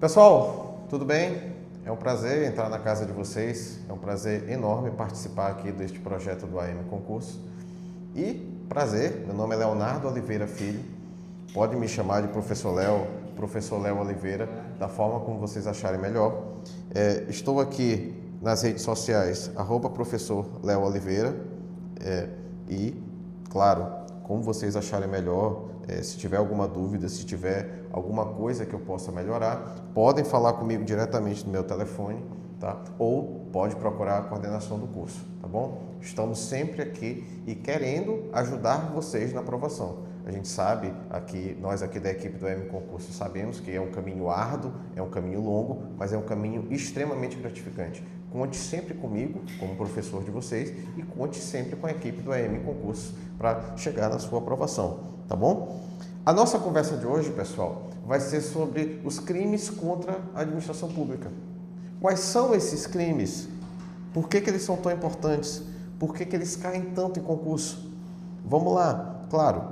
Pessoal, tudo bem? É um prazer entrar na casa de vocês, é um prazer enorme participar aqui deste projeto do AM Concurso. E prazer, meu nome é Leonardo Oliveira Filho, pode me chamar de Professor Léo Oliveira, da forma como vocês acharem melhor. Estou aqui nas redes sociais, @Professor Léo Oliveira, e, claro, como vocês acharem melhor, se tiver alguma dúvida, se tiver alguma coisa que eu possa melhorar, podem falar comigo diretamente no meu telefone, tá? Ou pode procurar a coordenação do curso, tá bom? Estamos sempre aqui e querendo ajudar vocês na aprovação. A gente sabe, nós aqui da equipe do AM Concurso sabemos que é um caminho árduo, é um caminho longo, mas é um caminho extremamente gratificante. Conte sempre comigo, como professor de vocês, e conte sempre com a equipe do AM Concurso para chegar na sua aprovação, tá bom? A nossa conversa de hoje, pessoal, vai ser sobre os crimes contra a administração pública. Quais são esses crimes? Por que eles são tão importantes? Por que eles caem tanto em concurso? Vamos lá, claro,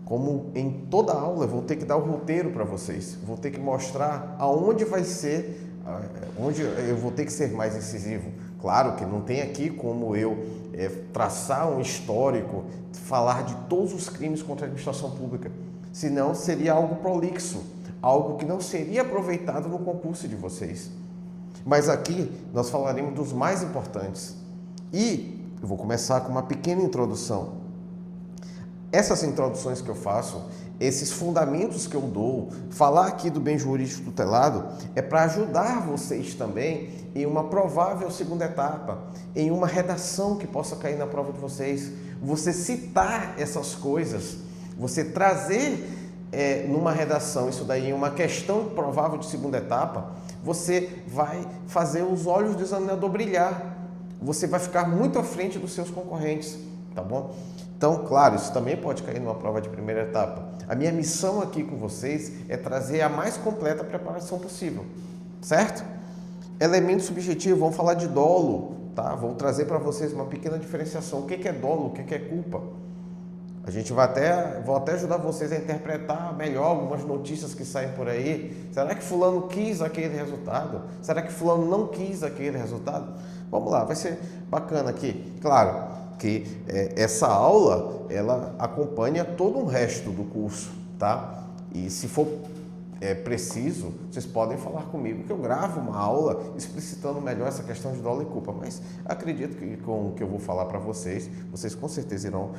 como em toda aula, eu vou ter que dar o roteiro para vocês, vou ter que mostrar aonde vai ser, onde eu vou ter que ser mais incisivo. Claro que não tem aqui como eu traçar um histórico, falar de todos os crimes contra a administração pública, senão seria algo prolixo, algo que não seria aproveitado no concurso de vocês. Mas aqui nós falaremos dos mais importantes. E eu vou começar com uma pequena introdução. Essas introduções que eu faço, esses fundamentos que eu dou, falar aqui do bem jurídico tutelado, é para ajudar vocês também em uma provável segunda etapa, em uma redação que possa cair na prova de vocês. Você citar essas coisas, você trazer numa redação isso daí em uma questão provável de segunda etapa, você vai fazer os olhos do examinador brilhar. Você vai ficar muito à frente dos seus concorrentes, tá bom? Então, claro, isso também pode cair numa prova de primeira etapa. A minha missão aqui com vocês é trazer a mais completa preparação possível, certo? Elemento subjetivo, vamos falar de dolo, tá? Vou trazer para vocês uma pequena diferenciação. O que é dolo, o que é culpa? Vou até ajudar vocês a interpretar melhor algumas notícias que saem por aí. Será que fulano quis aquele resultado? Será que fulano não quis aquele resultado? Vamos lá, vai ser bacana aqui. Claro que essa aula, ela acompanha todo o resto do curso, tá? E se for preciso, vocês podem falar comigo que eu gravo uma aula explicitando melhor essa questão de dolo e culpa, mas acredito que com o que eu vou falar para vocês, vocês com certeza irão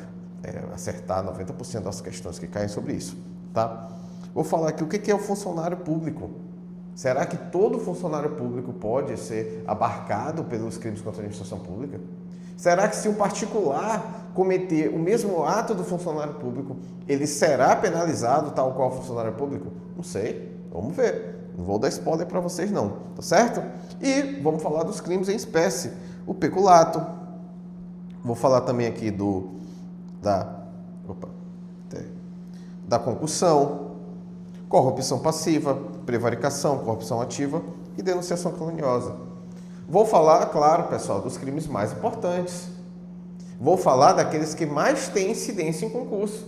acertar 90% das questões que caem sobre isso, tá? Vou falar aqui o que é o funcionário público. Será que todo funcionário público pode ser abarcado pelos crimes contra a administração pública? Será que se um particular cometer o mesmo ato do funcionário público, ele será penalizado tal qual o funcionário público? Não sei, vamos ver. Não vou dar spoiler para vocês não, tá certo? E vamos falar dos crimes em espécie. O peculato. Vou falar também aqui da concussão, corrupção passiva, prevaricação, corrupção ativa e denunciação caluniosa. Vou falar, claro, pessoal, dos crimes mais importantes. Vou falar daqueles que mais têm incidência em concurso.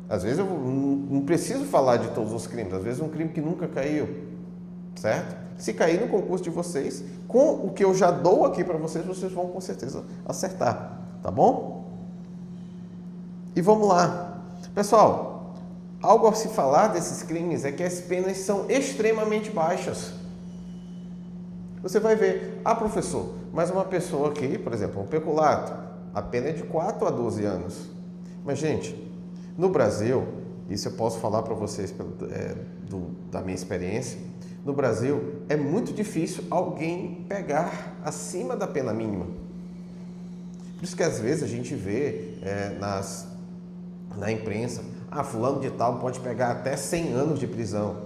Às vezes eu não preciso falar de todos os crimes, às vezes um crime que nunca caiu, certo? Se cair no concurso de vocês, com o que eu já dou aqui para vocês, vocês vão com certeza acertar, tá bom? E vamos lá. Pessoal, algo a se falar desses crimes é que as penas são extremamente baixas. Você vai ver, professor, mas uma pessoa aqui, por exemplo, um peculato, a pena é de 4 a 12 anos. Mas, gente, no Brasil, isso eu posso falar para vocês da minha experiência, no Brasil é muito difícil alguém pegar acima da pena mínima. Por isso que às vezes a gente vê na imprensa, fulano de tal pode pegar até 100 anos de prisão.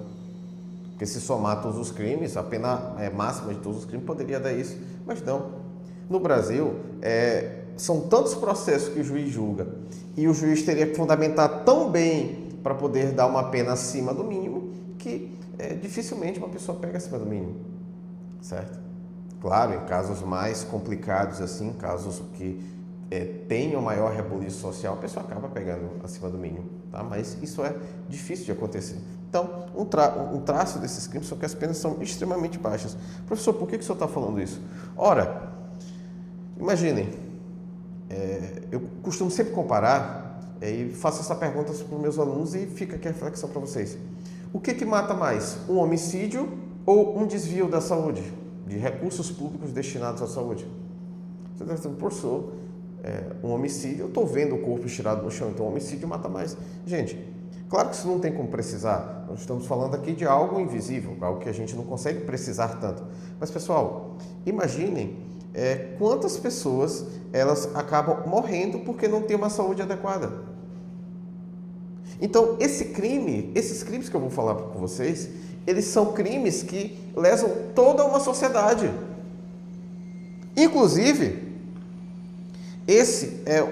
Porque se somar todos os crimes, a pena máxima de todos os crimes poderia dar isso. Mas não. No Brasil, são tantos processos que o juiz julga e o juiz teria que fundamentar tão bem para poder dar uma pena acima do mínimo que dificilmente uma pessoa pega acima do mínimo. Certo? Claro, em casos mais complicados assim, casos que tenham maior rebuliço social, a pessoa acaba pegando acima do mínimo. tá? Mas isso é difícil de acontecer. Então, um traço desses crimes são que as penas são extremamente baixas. Professor, por que o senhor está falando isso? Ora, imaginem, eu costumo sempre comparar e faço essa pergunta para os meus alunos e fica aqui a reflexão para vocês. O que mata mais? Um homicídio ou um desvio da saúde? De recursos públicos destinados à saúde? Você está dizendo, professor, um homicídio, eu estou vendo o corpo estirado no chão, então um homicídio mata mais. Gente, claro que isso não tem como precisar. Nós estamos falando aqui de algo invisível, algo que a gente não consegue precisar tanto. Mas, pessoal, imaginem quantas pessoas elas acabam morrendo porque não têm uma saúde adequada. Então, esses crimes que eu vou falar com vocês, eles são crimes que lesam toda uma sociedade. Inclusive, esse é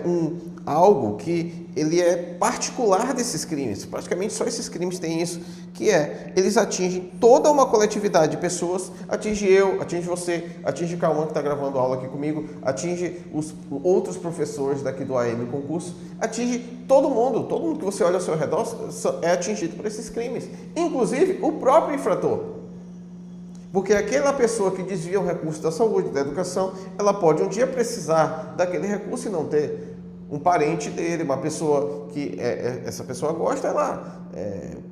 algo que ele é particular desses crimes. Praticamente só esses crimes têm isso, que eles atingem toda uma coletividade de pessoas, atinge eu, atinge você, atinge o Cauã que está gravando aula aqui comigo, atinge os outros professores daqui do AM Concurso, atinge todo mundo que você olha ao seu redor é atingido por esses crimes, inclusive o próprio infrator. Porque aquela pessoa que desvia um recurso da saúde, da educação, ela pode um dia precisar daquele recurso e não ter. Um parente dele, uma pessoa que essa pessoa gosta, ela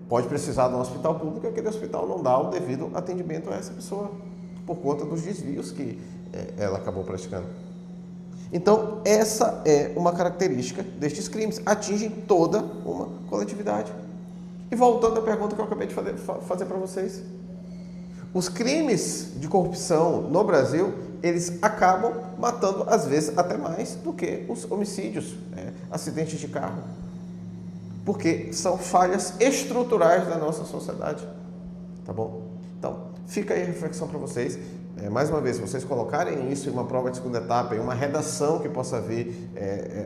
pode precisar de um hospital público e aquele hospital não dá o devido atendimento a essa pessoa por conta dos desvios que ela acabou praticando. Então, essa é uma característica destes crimes, atingem toda uma coletividade. E voltando à pergunta que eu acabei de fazer para vocês. Os crimes de corrupção no Brasil, eles acabam matando, às vezes, até mais do que os homicídios, acidentes de carro. Porque são falhas estruturais da nossa sociedade. Tá bom? Então, fica aí a reflexão para vocês. Mais uma vez, se vocês colocarem isso em uma prova de segunda etapa, em uma redação que possa vir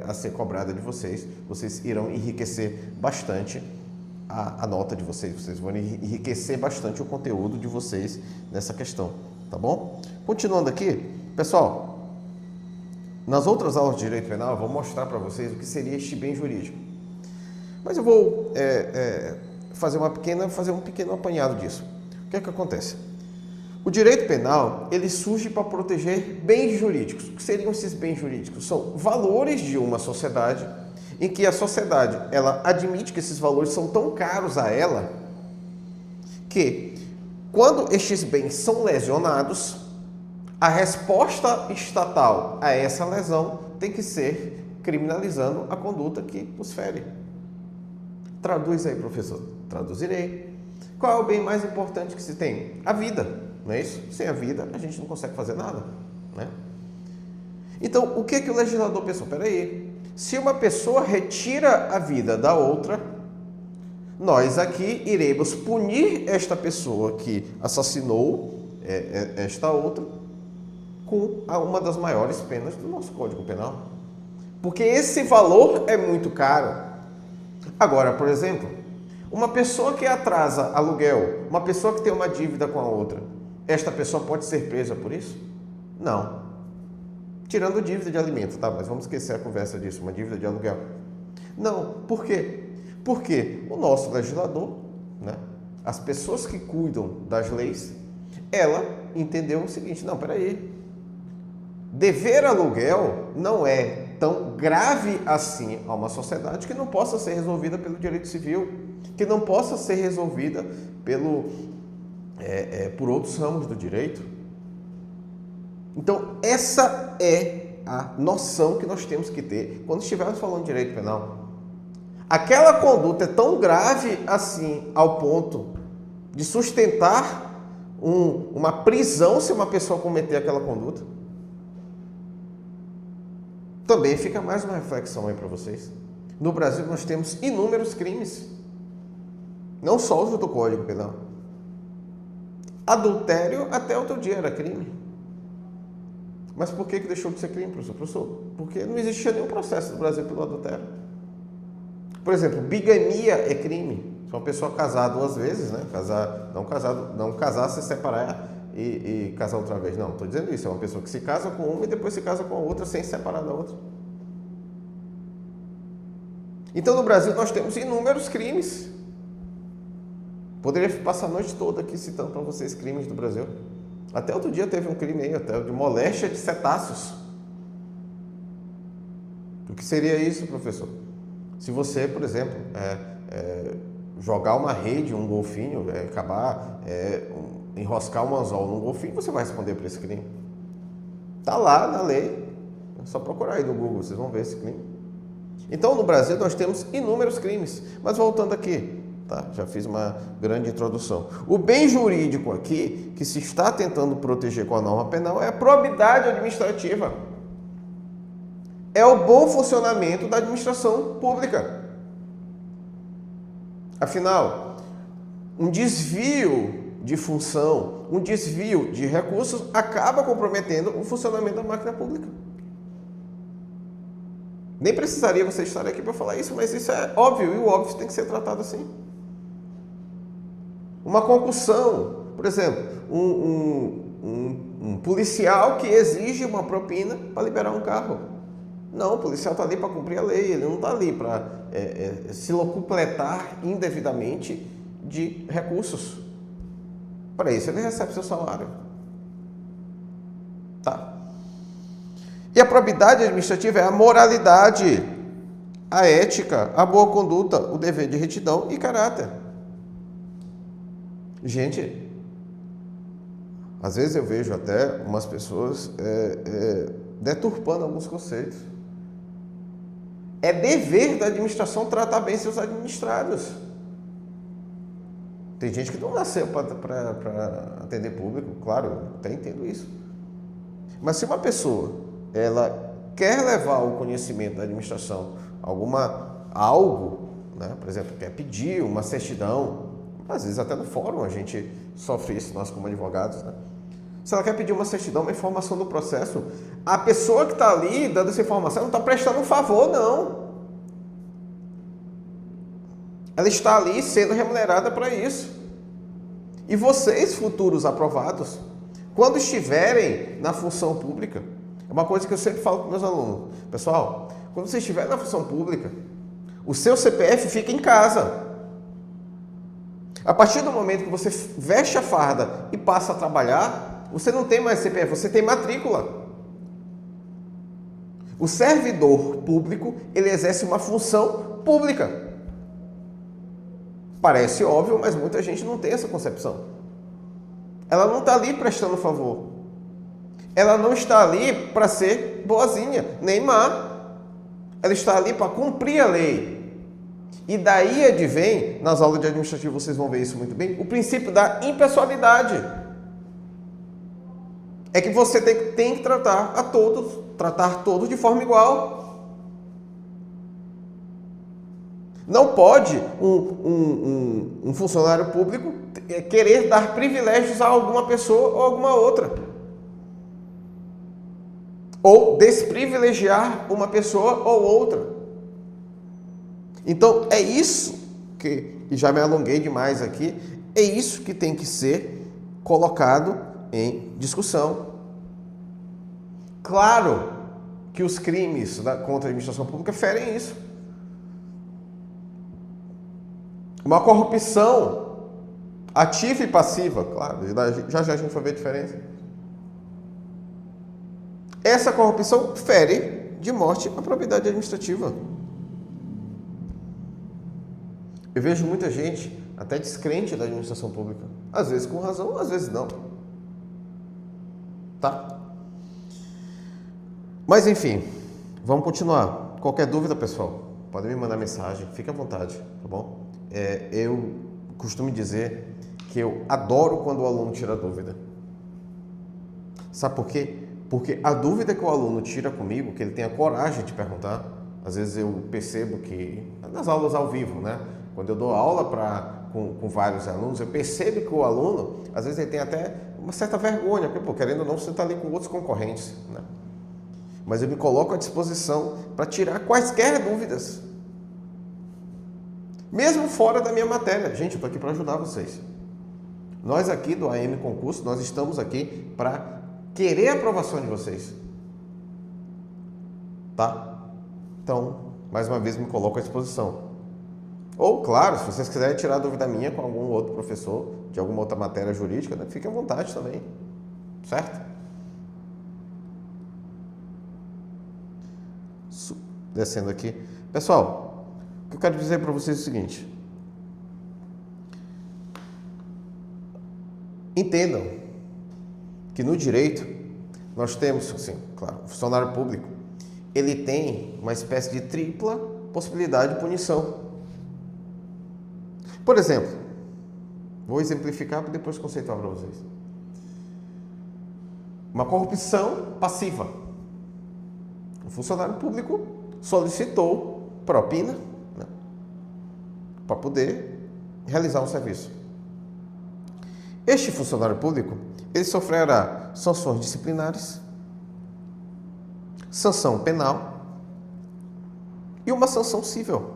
a ser cobrada de vocês, vocês irão enriquecer bastante a nota de vocês vão enriquecer bastante o conteúdo de vocês nessa questão, tá bom? Continuando aqui, pessoal, nas outras aulas de Direito Penal eu vou mostrar para vocês o que seria este bem jurídico. Mas eu vou fazer um pequeno apanhado disso. O que é que acontece? O direito penal, ele surge para proteger bens jurídicos. O que seriam esses bens jurídicos? São valores de uma sociedade em que a sociedade ela admite que esses valores são tão caros a ela que, quando estes bens são lesionados, a resposta estatal a essa lesão tem que ser criminalizando a conduta que os fere. Traduz aí, professor. Traduzirei. Qual é o bem mais importante que se tem? A vida, não é isso? Sem a vida, a gente não consegue fazer nada, né? Então, o que o legislador pensou? Peraí, se uma pessoa retira a vida da outra, nós aqui iremos punir esta pessoa que assassinou esta outra com uma das maiores penas do nosso Código Penal. Porque esse valor é muito caro. Agora, por exemplo, uma pessoa que atrasa aluguel, uma pessoa que tem uma dívida com a outra, esta pessoa pode ser presa por isso? Não. Tirando dívida de alimento, tá? Mas vamos esquecer a conversa disso, uma dívida de aluguel. Não. Por quê? Porque o nosso legislador, né, as pessoas que cuidam das leis, ela entendeu o seguinte, não, peraí, dever aluguel não é tão grave assim a uma sociedade que não possa ser resolvida pelo direito civil, que não possa ser resolvida por outros ramos do direito. Então, essa é a noção que nós temos que ter quando estivermos falando de direito penal. Aquela conduta é tão grave assim ao ponto de sustentar uma prisão se uma pessoa cometer aquela conduta. Também fica mais uma reflexão aí para vocês. No Brasil nós temos inúmeros crimes, não só os do Código Penal. Adultério até outro dia era crime. Mas por que deixou de ser crime, professor? Porque não existia nenhum processo no Brasil pelo adultério. Por exemplo, bigamia é crime. Se uma pessoa casar duas vezes, né? Não casar, se separar e casar outra vez. Não, estou dizendo isso. É uma pessoa que se casa com uma e depois se casa com a outra sem se separar da outra. Então, no Brasil, nós temos inúmeros crimes. Poderia passar a noite toda aqui citando para vocês crimes do Brasil. Até outro dia teve um crime aí, até de moléstia de cetáceos. O que seria isso, professor? Se você, por exemplo, jogar uma rede, um golfinho, enroscar um anzol num golfinho, você vai responder por esse crime. Está lá na lei. É só procurar aí no Google, vocês vão ver esse crime. Então, no Brasil, nós temos inúmeros crimes. Mas voltando aqui, tá? Já fiz uma grande introdução. O bem jurídico aqui, que se está tentando proteger com a norma penal, é a probidade administrativa. É o bom funcionamento da administração pública. Afinal, um desvio de função, um desvio de recursos acaba comprometendo o funcionamento da máquina pública. Nem precisaria você estar aqui para falar isso, mas isso é óbvio, e o óbvio tem que ser tratado assim. Uma concussão, por exemplo, um policial que exige uma propina para liberar um carro. Não, o policial está ali para cumprir a lei, ele não está ali para se locupletar indevidamente de recursos. Para isso ele recebe seu salário. Tá? E a probidade administrativa é a moralidade, a ética, a boa conduta, o dever de retidão e caráter. Gente, às vezes eu vejo até umas pessoas deturpando alguns conceitos. É dever da administração tratar bem seus administrados. Tem gente que não nasceu para atender público, claro, até entendo isso. Mas se uma pessoa ela quer levar o conhecimento da administração algo, né? Por exemplo, quer pedir uma certidão, às vezes até no fórum a gente sofre isso, nós como advogados, né? Se ela quer pedir uma certidão, uma informação do processo, a pessoa que está ali dando essa informação não está prestando um favor, não. Ela está ali sendo remunerada para isso. E vocês, futuros aprovados, quando estiverem na função pública, é uma coisa que eu sempre falo para meus alunos. Pessoal, quando você estiver na função pública, o seu CPF fica em casa. A partir do momento que você veste a farda e passa a trabalhar, você não tem mais CPF, você tem matrícula. O servidor público, ele exerce uma função pública. Parece óbvio, mas muita gente não tem essa concepção. Ela não está ali prestando favor. Ela não está ali para ser boazinha, nem má. Ela está ali para cumprir a lei. E daí advém, nas aulas de administrativo vocês vão ver isso muito bem, o princípio da impessoalidade. É que você tem que tratar todos de forma igual. Não pode um funcionário público querer dar privilégios a alguma pessoa ou alguma outra. Ou desprivilegiar uma pessoa ou outra. Então, é isso e já me alonguei demais aqui, é isso que tem que ser colocado em discussão. Claro que os crimes contra a administração pública ferem isso. Uma corrupção ativa e passiva, claro, já a gente vai ver a diferença. Essa corrupção fere de morte a probidade administrativa. Eu vejo muita gente até descrente da administração pública. Às vezes com razão, às vezes não. Tá? Mas enfim, vamos continuar. Qualquer dúvida, pessoal, pode me mandar mensagem, fique à vontade, tá bom? Eu costumo dizer que eu adoro quando o aluno tira dúvida. Sabe por quê? Porque a dúvida que o aluno tira comigo, que ele tem a coragem de perguntar, às vezes eu percebo que, nas aulas ao vivo, né? Quando eu dou aula com vários alunos, eu percebo que o aluno, às vezes ele tem até uma certa vergonha, porque, querendo ou não, você está ali com outros concorrentes, né? Mas eu me coloco à disposição para tirar quaisquer dúvidas. Mesmo fora da minha matéria. Gente, eu estou aqui para ajudar vocês. Nós aqui do AM Concurso, nós estamos aqui para querer a aprovação de vocês. Tá? Então, mais uma vez me coloco à disposição. Ou, claro, se vocês quiserem tirar dúvida minha com algum outro professor de alguma outra matéria jurídica, né, fique à vontade também, certo? Descendo aqui. Pessoal, o que eu quero dizer para vocês é o seguinte. Entendam que no direito nós temos, assim, claro, o funcionário público, ele tem uma espécie de tripla possibilidade de punição. Por exemplo, vou exemplificar para depois conceituar para vocês. Uma corrupção passiva. O funcionário público solicitou propina, né, para poder realizar um serviço. Este funcionário público, ele sofrerá sanções disciplinares, sanção penal e uma sanção civil.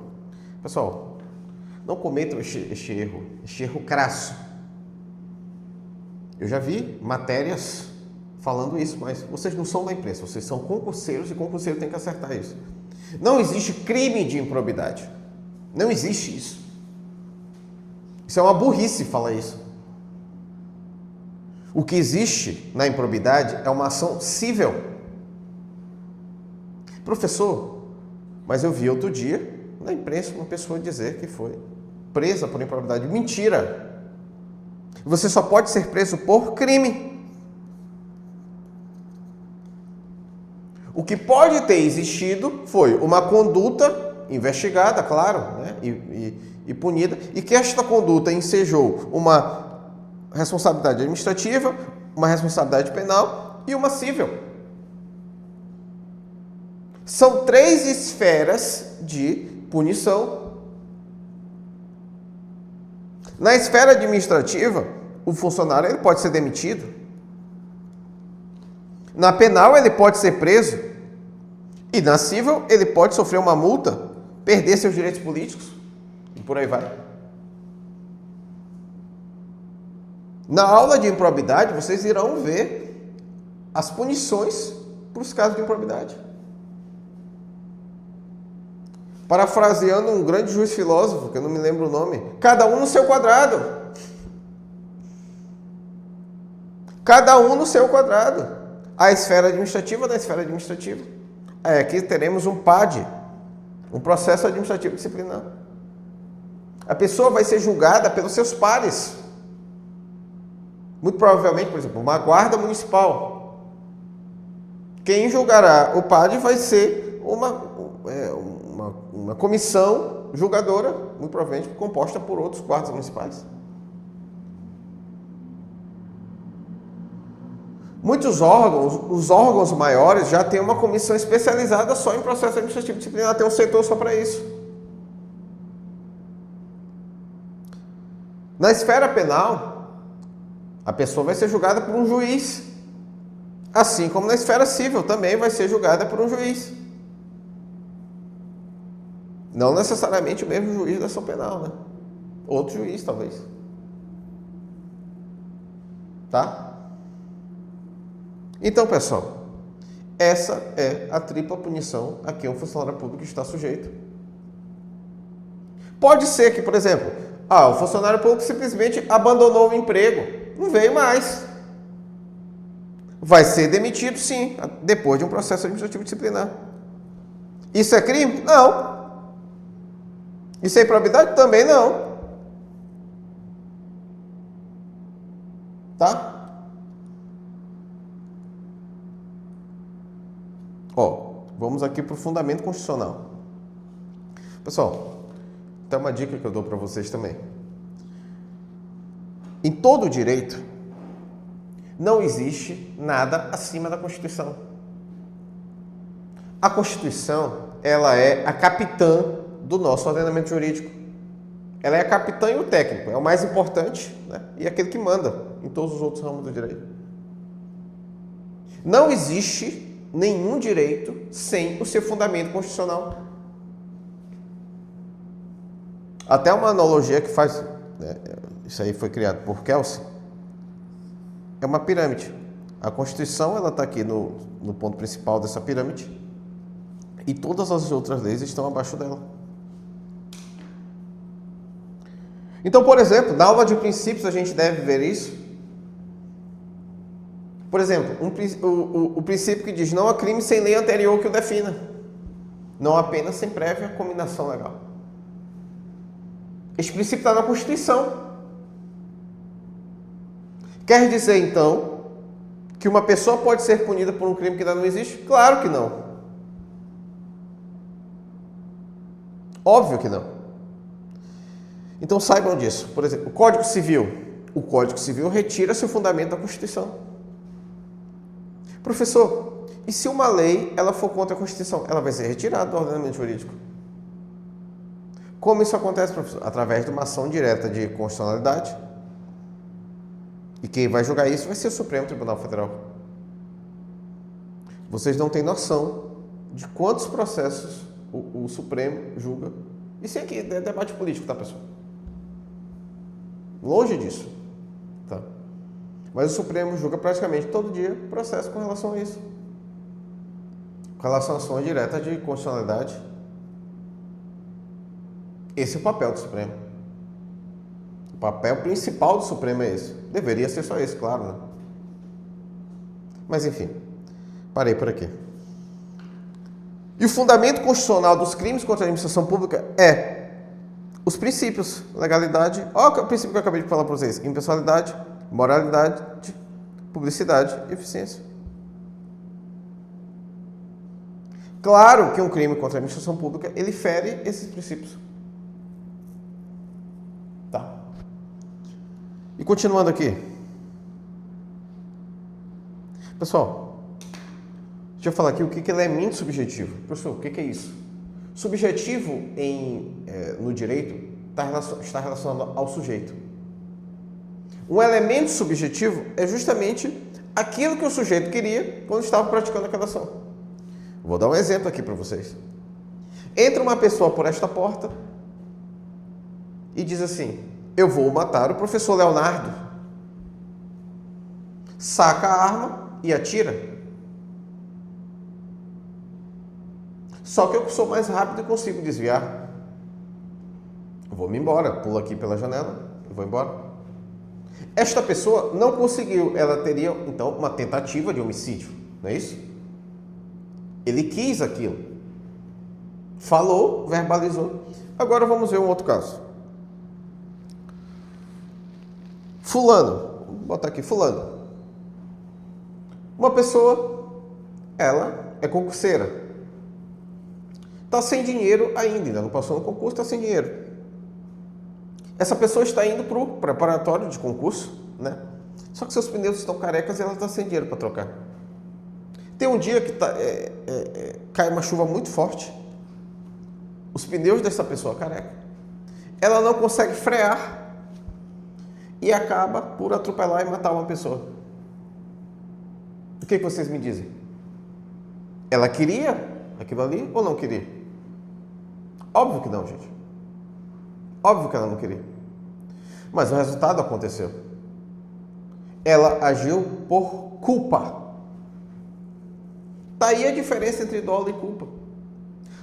Pessoal, não cometam este erro crasso. Eu já vi matérias falando isso, mas vocês não são da imprensa, vocês são concurseiros e concurseiro tem que acertar isso. Não existe crime de improbidade. Não existe isso. Isso é uma burrice falar isso. O que existe na improbidade é uma ação civil. Professor, mas eu vi outro dia na imprensa uma pessoa dizer que foi presa por improbidade. Mentira! Você só pode ser preso por crime. O que pode ter existido foi uma conduta investigada, claro, né, e punida, e que esta conduta ensejou uma responsabilidade administrativa, uma responsabilidade penal e uma civil. São 3 esferas de punição. Na esfera administrativa, o funcionário ele pode ser demitido. Na penal, ele pode ser preso. E na civil, ele pode sofrer uma multa, perder seus direitos políticos e por aí vai. Na aula de improbidade, vocês irão ver as punições para os casos de improbidade. Parafraseando um grande juiz filósofo, que eu não me lembro o nome, cada um no seu quadrado. Cada um no seu quadrado. A esfera administrativa na esfera administrativa. Aqui teremos um PAD, um processo administrativo disciplinar. A pessoa vai ser julgada pelos seus pares. Muito provavelmente, por exemplo, uma guarda municipal. Quem julgará o PAD vai ser uma comissão julgadora, muito provavelmente composta por outros guardas municipais. Muitos órgãos, os órgãos maiores já têm uma comissão especializada só em processo administrativo disciplinar, tem um setor só para isso. Na esfera penal, a pessoa vai ser julgada por um juiz, assim como na esfera civil também vai ser julgada por um juiz. Não necessariamente o mesmo juiz da ação penal, né? Outro juiz, talvez. Tá? Então, pessoal, essa é a tripla punição a que um funcionário público está sujeito. Pode ser que, por exemplo, o funcionário público simplesmente abandonou o emprego, não veio mais. Vai ser demitido, sim, depois de um processo administrativo disciplinar. Isso é crime? Não. Isso é improbidade? Também não. Tá? Vamos aqui para o fundamento constitucional. Pessoal, tem uma dica que eu dou para vocês também. Em todo direito, não existe nada acima da Constituição. A Constituição, ela é a capitã do nosso ordenamento jurídico. Ela é a capitã e o técnico, é o mais importante, né? E aquele que manda em todos os outros ramos do direito. Não existe nenhum direito sem o seu fundamento constitucional. Até uma analogia que faz, né, isso aí foi criado por Kelsey, é uma pirâmide. A Constituição ela está aqui no ponto principal dessa pirâmide E todas as outras leis estão abaixo dela. Então, por exemplo, na aula de princípios a gente deve ver isso. Por exemplo, o princípio que diz: não há crime sem lei anterior que o defina. Não há pena sem prévia combinação legal. Este princípio está na Constituição. Quer dizer, então, que uma pessoa pode ser punida por um crime que ainda não existe? Claro que não. Óbvio que não. Então saibam disso. Por exemplo, o Código Civil. O Código Civil retira seu fundamento da Constituição. Professor, e se uma lei ela for contra a Constituição? Ela vai ser retirada do ordenamento jurídico. Como isso acontece, professor? Através de uma ação direta de constitucionalidade. E quem vai julgar isso vai ser o Supremo Tribunal Federal. Vocês não têm noção de quantos processos o Supremo julga. Isso aqui é debate político, tá, pessoal? Longe disso. Tá? Mas o Supremo julga praticamente todo dia processo com relação a isso. Com relação à ação direta de constitucionalidade. Esse é o papel do Supremo. O papel principal do Supremo é esse. Deveria ser só esse, claro, né? Mas enfim, parei por aqui. E o fundamento constitucional dos crimes contra a administração pública é os princípios, legalidade, olha o princípio que eu acabei de falar para vocês: impessoalidade, moralidade, publicidade e eficiência. Claro que um crime contra a administração pública, ele fere esses princípios. Tá. E continuando aqui. Pessoal, deixa eu falar aqui o que é elemento subjetivo. Professor, o que é isso? Subjetivo no direito está relacionado ao sujeito. Um elemento subjetivo é justamente aquilo que o sujeito queria quando estava praticando aquela ação. Vou dar um exemplo aqui para vocês. Entra uma pessoa por esta porta e diz assim: eu vou matar o professor Leonardo. Saca a arma e atira. Só que eu sou mais rápido e consigo desviar. Eu vou me embora, pulo aqui pela janela e vou embora. Esta pessoa não conseguiu, ela teria então uma tentativa de homicídio, não é isso? Ele quis aquilo. Falou, verbalizou. Agora vamos ver um outro caso. Fulano, vou botar aqui, fulano. Uma pessoa, ela é concurseira. Está sem dinheiro ainda não passou no concurso, está sem dinheiro. Essa pessoa está indo para o preparatório de concurso, né? Só que seus pneus estão carecas e ela está sem dinheiro para trocar. Tem um dia que cai uma chuva muito forte, os pneus dessa pessoa careca, ela não consegue frear e acaba por atropelar e matar uma pessoa. O que vocês me dizem? Ela queria aquilo ali ou não queria? Óbvio que não, gente. Óbvio que ela não queria. Mas o resultado aconteceu. Ela agiu por culpa. Está aí a diferença entre dolo e culpa.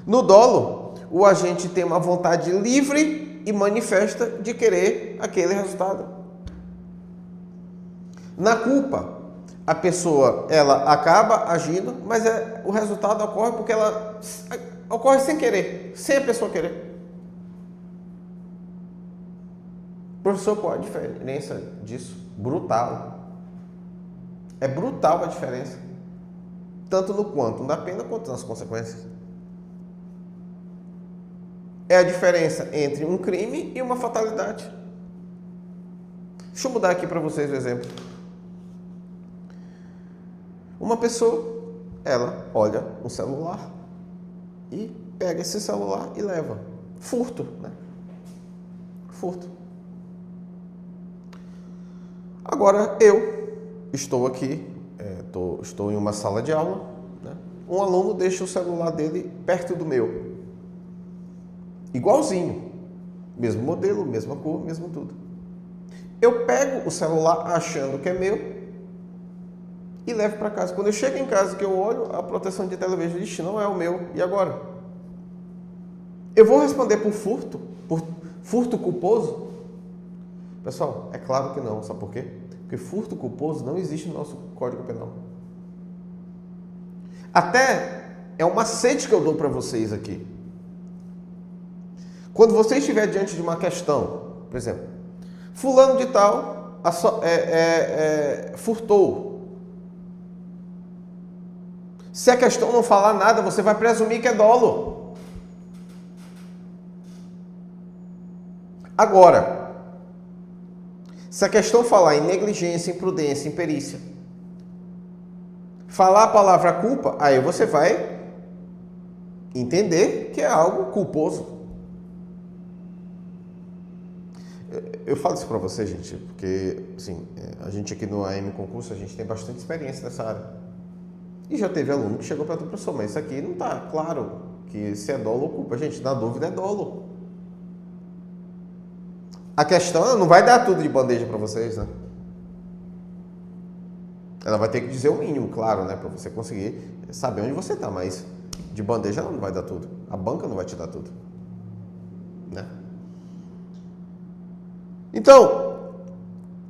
No dolo, o agente tem uma vontade livre e manifesta de querer aquele resultado. Na culpa, a pessoa ela acaba agindo, mas o resultado ocorre porque ela ocorre sem querer, sem a pessoa querer. Professor, qual a diferença disso? Brutal. É brutal a diferença. Tanto no quantum da pena quanto nas consequências. É a diferença entre um crime e uma fatalidade. Deixa eu mudar aqui para vocês o exemplo. Uma pessoa, ela olha um celular e pega esse celular e leva. Furto, né? Furto. Agora, eu estou aqui, estou em uma sala de aula, né? Um aluno deixa o celular dele perto do meu. Igualzinho. Mesmo modelo, mesma cor, mesmo tudo. Eu pego o celular achando que é meu e levo para casa. Quando eu chego em casa que eu olho, a proteção de tela, eu vejo, ixi, não é o meu, e agora? Eu vou responder por furto culposo? Pessoal, é claro que não, sabe por quê? Porque furto culposo não existe no nosso Código Penal. Até é um macete que eu dou para vocês aqui. Quando você estiver diante de uma questão, por exemplo, fulano de tal furtou. Se a questão não falar nada, você vai presumir que é dolo. Agora, se a questão falar em negligência, imprudência, imperícia, falar a palavra culpa, aí você vai entender que é algo culposo. Eu falo isso para você, gente, porque assim, a gente aqui no AM Concurso, a gente tem bastante experiência nessa área. E já teve aluno que chegou para tu, professor, mas isso aqui não está claro que se é dolo ou culpa. Gente, na dúvida é dolo. A questão não vai dar tudo de bandeja para vocês, né? Ela vai ter que dizer o mínimo, claro, né? Para você conseguir saber onde você está, mas de bandeja ela não vai dar tudo. A banca não vai te dar tudo, né? Então,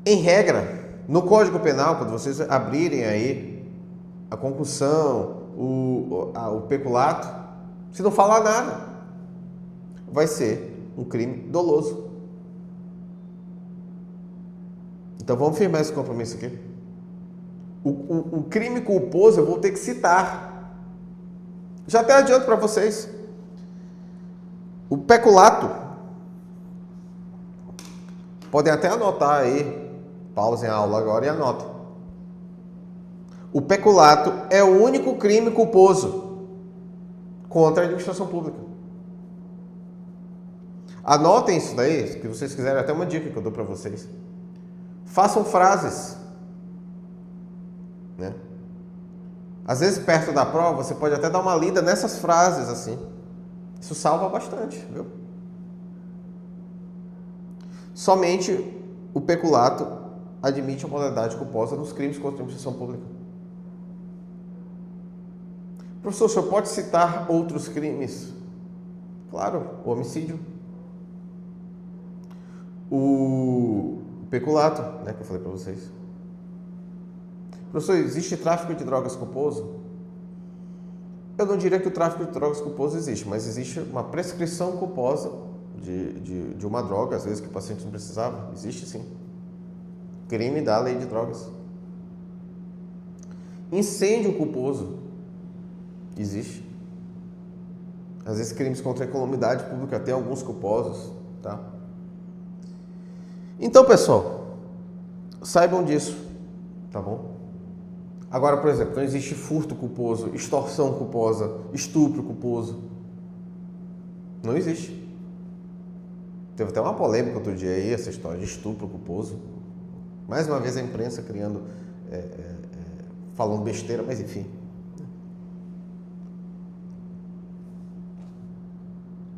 em regra, no Código Penal, quando vocês abrirem aí a concussão, o peculato, se não falar nada, vai ser um crime doloso. Então vamos firmar esse compromisso aqui. O crime culposo eu vou ter que citar. Já até adianto para vocês. O peculato, podem até anotar aí, pausem a aula agora e anotem. O peculato é o único crime culposo contra a administração pública. Anotem isso daí, se vocês quiserem, até uma dica que eu dou para vocês. Façam frases, né? Às vezes, perto da prova, você pode até dar uma lida nessas frases, assim. Isso salva bastante, viu? Somente o peculato admite a modalidade culposa nos crimes contra a administração pública. Professor, o senhor pode citar outros crimes? Claro, o homicídio. O peculato, né, que eu falei para vocês. Professor, existe tráfico de drogas culposo? Eu não diria que o tráfico de drogas culposo existe, mas existe uma prescrição culposa de uma droga, às vezes que o paciente não precisava. Existe sim. Crime da lei de drogas. Incêndio culposo. Existe. Às vezes crimes contra a calamidade pública tem alguns culposos, tá? Então, pessoal, saibam disso, tá bom? Agora, por exemplo, não existe furto culposo, extorsão culposa, estupro culposo. Não existe. Teve até uma polêmica outro dia aí, essa história de estupro culposo. Mais uma vez a imprensa criando, falando besteira, mas enfim.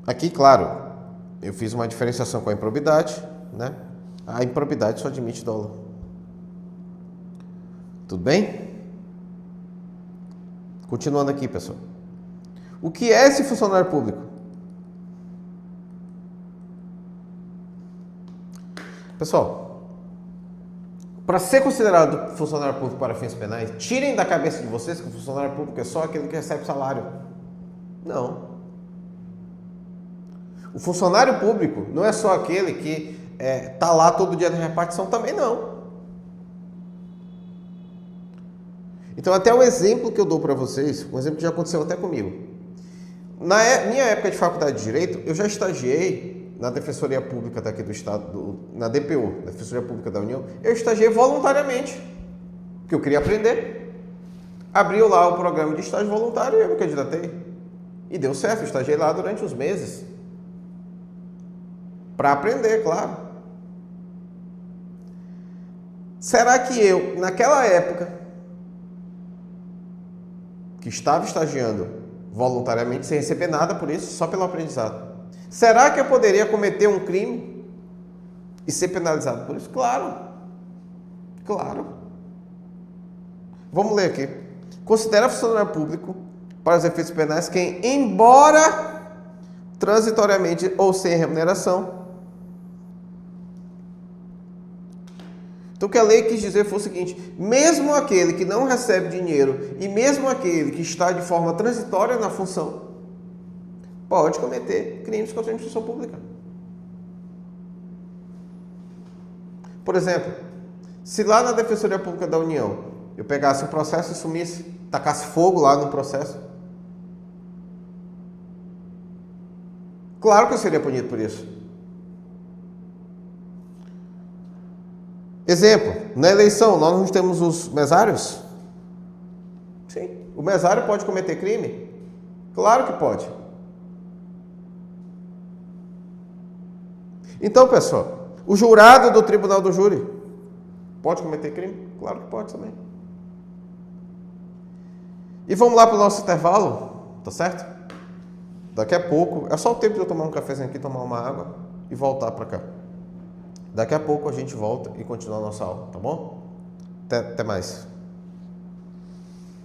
Aqui, claro, eu fiz uma diferenciação com a improbidade, né? A improbidade só admite dolo. Tudo bem? Continuando aqui, pessoal. O que é esse funcionário público? Pessoal, para ser considerado funcionário público para fins penais, tirem da cabeça de vocês que o funcionário público é só aquele que recebe salário. Não. O funcionário público não é só aquele que está lá todo dia na repartição também, não. Então, até o exemplo que eu dou para vocês, um exemplo que já aconteceu até comigo. Na minha época de faculdade de Direito, eu já estagiei na Defensoria Pública daqui do Estado, na DPU, Defensoria Pública da União. Eu estagiei voluntariamente, porque eu queria aprender. Abriu lá o programa de estágio voluntário e eu me candidatei. E deu certo, eu estagiei lá durante uns meses. Para aprender, claro. Será que eu, naquela época, que estava estagiando voluntariamente, sem receber nada por isso, só pelo aprendizado, será que eu poderia cometer um crime e ser penalizado por isso? Claro. Claro. Vamos ler aqui. Considera funcionário público, para os efeitos penais, quem, embora transitoriamente ou sem remuneração. Então, o que a lei quis dizer foi o seguinte: mesmo aquele que não recebe dinheiro e mesmo aquele que está de forma transitória na função, pode cometer crimes contra a administração pública. Por exemplo, se lá na Defensoria Pública da União eu pegasse um processo e sumisse, tacasse fogo lá no processo, claro que eu seria punido por isso. Exemplo, na eleição nós não temos os mesários? Sim. O mesário pode cometer crime? Claro que pode. Então, pessoal, o jurado do Tribunal do Júri pode cometer crime? Claro que pode também. E vamos lá para o nosso intervalo, tá certo? Daqui a pouco, é só o tempo de eu tomar um cafezinho aqui, tomar uma água e voltar para cá. Daqui a pouco a gente volta e continua a nossa aula, tá bom? Até mais.